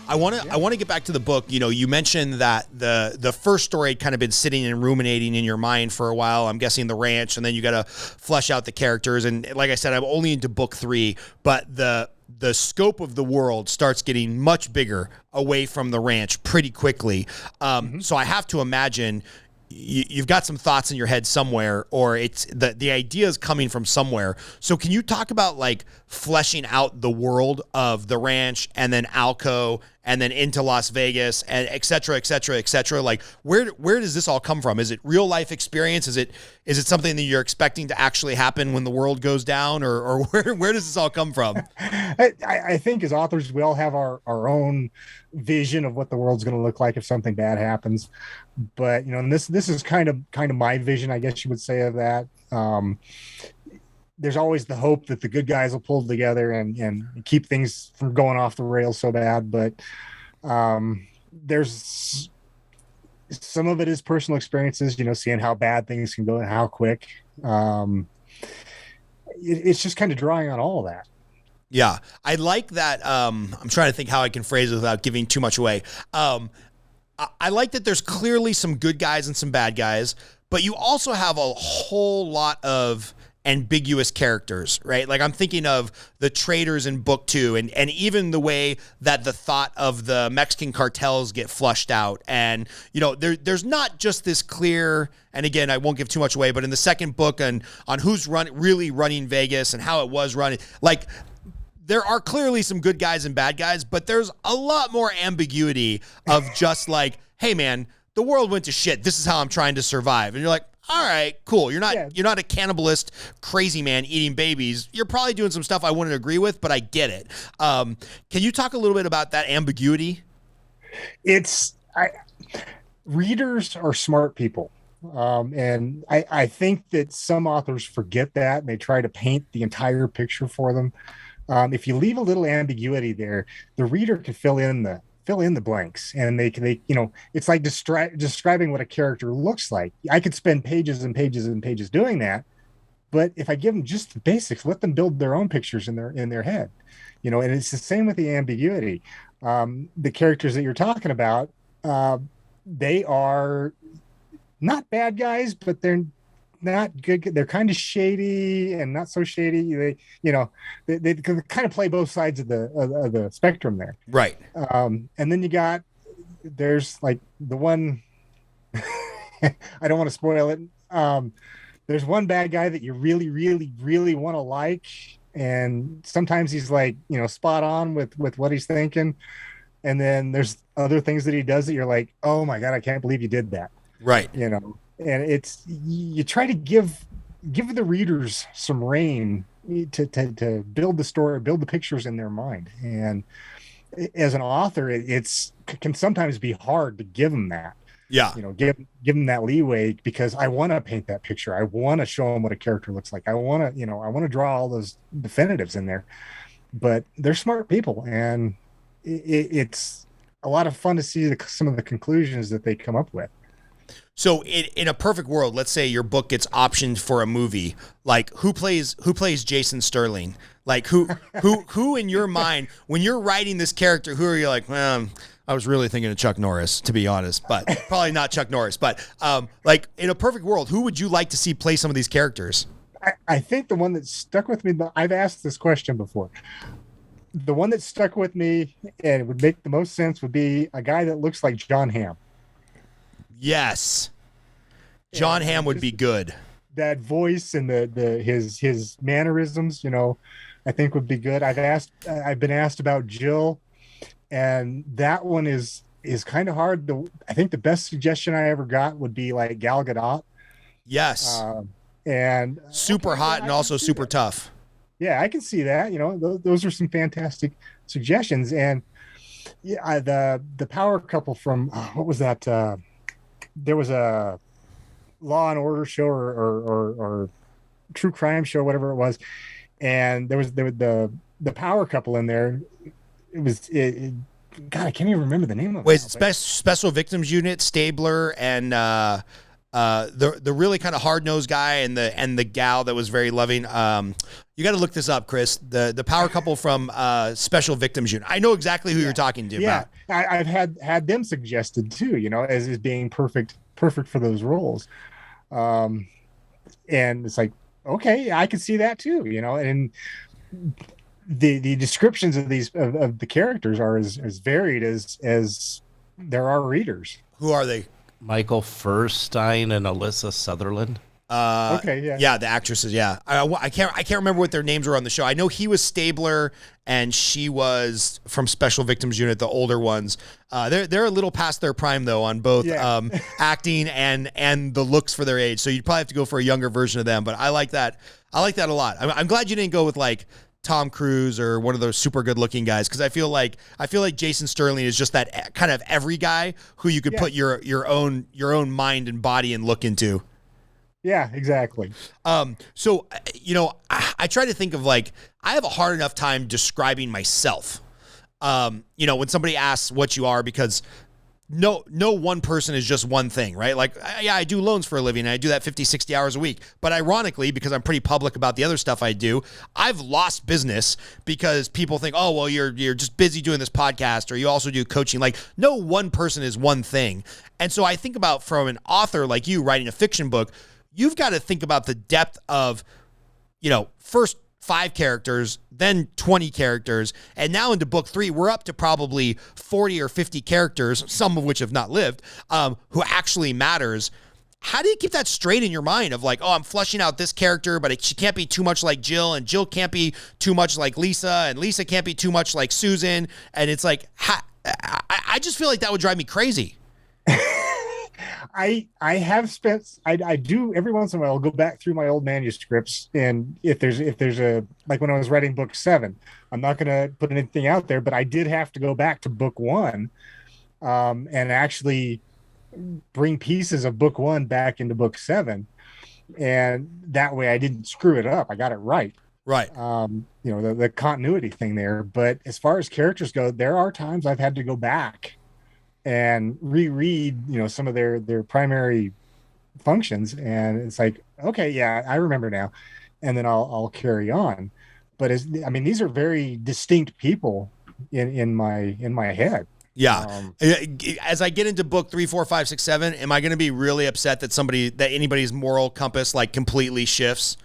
I want to get back to the book. You know, you mentioned that the first story had kind of been sitting and ruminating in your mind for a while. I'm guessing the ranch, and then you got to flesh out the characters. And like I said, I'm only into book 3, but the scope of the world starts getting much bigger away from the ranch pretty quickly. So I have to imagine you've got some thoughts in your head somewhere, or it's the idea is coming from somewhere. So can you talk about like fleshing out the world of the ranch and then Alco and then into Las Vegas and et cetera, et cetera, et cetera? Like where does this all come from? Is it real life experience? Is it something that you're expecting to actually happen when the world goes down, or where does this all come from? I think as authors, we all have our own vision of what the world's going to look like if something bad happens. But, you know, and this is kind of my vision, I guess you would say, of that. There's always the hope that the good guys will pull together and keep things from going off the rails so bad. But there's some of it is personal experiences, you know, seeing how bad things can go and how quick. It's just kind of drawing on all of that. Yeah, I like that. I'm trying to think how I can phrase it without giving too much away. I like that there's clearly some good guys and some bad guys, but you also have a whole lot of ambiguous characters, right? Like I'm thinking of the traders in book 2 and even the way that the thought of the Mexican cartels get flushed out. And, you know, there's not just this clear, and again, I won't give too much away, but in the second book on who's really running Vegas and how it was running, like there are clearly some good guys and bad guys, but there's a lot more ambiguity of just like, hey man, the world went to shit. This is how I'm trying to survive. And you're like, all right, cool. You're not a cannibalist crazy man eating babies. You're probably doing some stuff I wouldn't agree with, but I get it. Can you talk a little bit about that ambiguity? Readers are smart people. And I think that some authors forget that and they try to paint the entire picture for them. If you leave a little ambiguity there, the reader can fill in the blanks, and they you know, it's like describing what a character looks like. I could spend pages and pages and pages doing that, but if I give them just the basics, let them build their own pictures in their head, you know. And it's the same with the ambiguity. The characters that you're talking about, they are not bad guys, but they're not good. They're kind of shady and not so shady. They, you know, they kind of play both sides of the spectrum there. Right. And then there's like the one, I don't want to spoil it. There's one bad guy that you really, really, really want to like. And sometimes he's like, you know, spot on with what he's thinking. And then there's other things that he does that you're like, oh my God, I can't believe you did that. Right. You know, and it's, you try to give the readers some rein to build the story, build the pictures in their mind. And as an author, it can sometimes be hard to give them that. Yeah. You know, give them that leeway, because I want to paint that picture. I want to show them what a character looks like. I want to draw all those definitives in there. But they're smart people, and it's a lot of fun to see some of the conclusions that they come up with. So in a perfect world, let's say your book gets optioned for a movie, like who plays Jason Sterling? Like who in your mind, when you're writing this character, who are you like, well, I was really thinking of Chuck Norris, to be honest, but probably not Chuck Norris. But like in a perfect world, who would you like to see play some of these characters? I think the one that stuck with me, I've asked this question before. The one that stuck with me and it would make the most sense would be a guy that looks like John Hamm. Yes. John Hamm would be good. That voice and his mannerisms, you know, I think would be good. I've been asked about Jill, and that one is kind of hard. I think the best suggestion I ever got would be like Gal Gadot. Yes. And super hot and also super tough. Yeah, I can see that. You know, those are some fantastic suggestions. And yeah, the power couple from what was that? There was a Law and Order show or true crime show, whatever it was, and there was the power couple in there. God, I can't even remember the name of it. Wait, Special Victims Unit, Stabler, and the really kind of hard nosed guy and the gal that was very loving. You got to look this up, Chris. The power couple from Special Victims Unit. I know exactly who you're talking to. Yeah, about. I've had them suggested too. As being perfect for those roles. And it's like, okay, I can see that too. And the descriptions of these of the characters are as varied as there are readers. Who are they? Michael Furstein and Alyssa Sutherland. Okay, yeah, the actresses. Yeah, I can't remember what their names were on the show. I know he was Stabler and she was from Special Victims Unit, the older ones. They're a little past their prime though on both acting and the looks for their age. So you'd probably have to go for a younger version of them. But I like that. I like that a lot. I'm glad you didn't go with like Tom Cruise or one of those super good looking guys, because I feel like Jason Sterling is just that kind of every guy who you could put your own mind and body and look into. Yeah, exactly. So I try to think of like, I have a hard enough time describing myself. When somebody asks what you are, because no one person is just one thing, right? Like, I do loans for a living and I do that 50, 60 hours a week. But ironically, because I'm pretty public about the other stuff I do, I've lost business because people think, oh, well, you're just busy doing this podcast, or you also do coaching. Like, no one person is one thing. And so I think about, from an author like you writing a fiction book, you've got to think about the depth of, first 5 characters, then 20 characters. And now into book 3, we're up to probably 40 or 50 characters, some of which have not lived, who actually matters. How do you keep that straight in your mind of like, oh, I'm fleshing out this character, but she can't be too much like Jill, and Jill can't be too much like Lisa, and Lisa can't be too much like Susan. And it's like, I just feel like that would drive me crazy. I have spent, I do every once in a while, I'll go back through my old manuscripts, and if there's a, like when I was writing book 7, I'm not going to put anything out there, but I did have to go back to book 1 and actually bring pieces of book 1 back into book 7, and that way I didn't screw it up. I got it right. Right. The continuity thing there. But as far as characters go, there are times I've had to go back and reread, some of their primary functions, and it's like, okay, yeah, I remember now, and then I'll carry on. But these are very distinct people in my head. Yeah. As I get into book 3, 4, 5, 6, 7, am I going to be really upset that anybody's moral compass like completely shifts?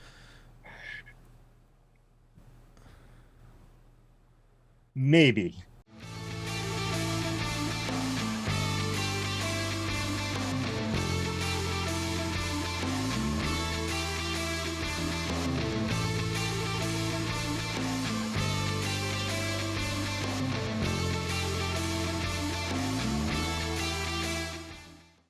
Maybe.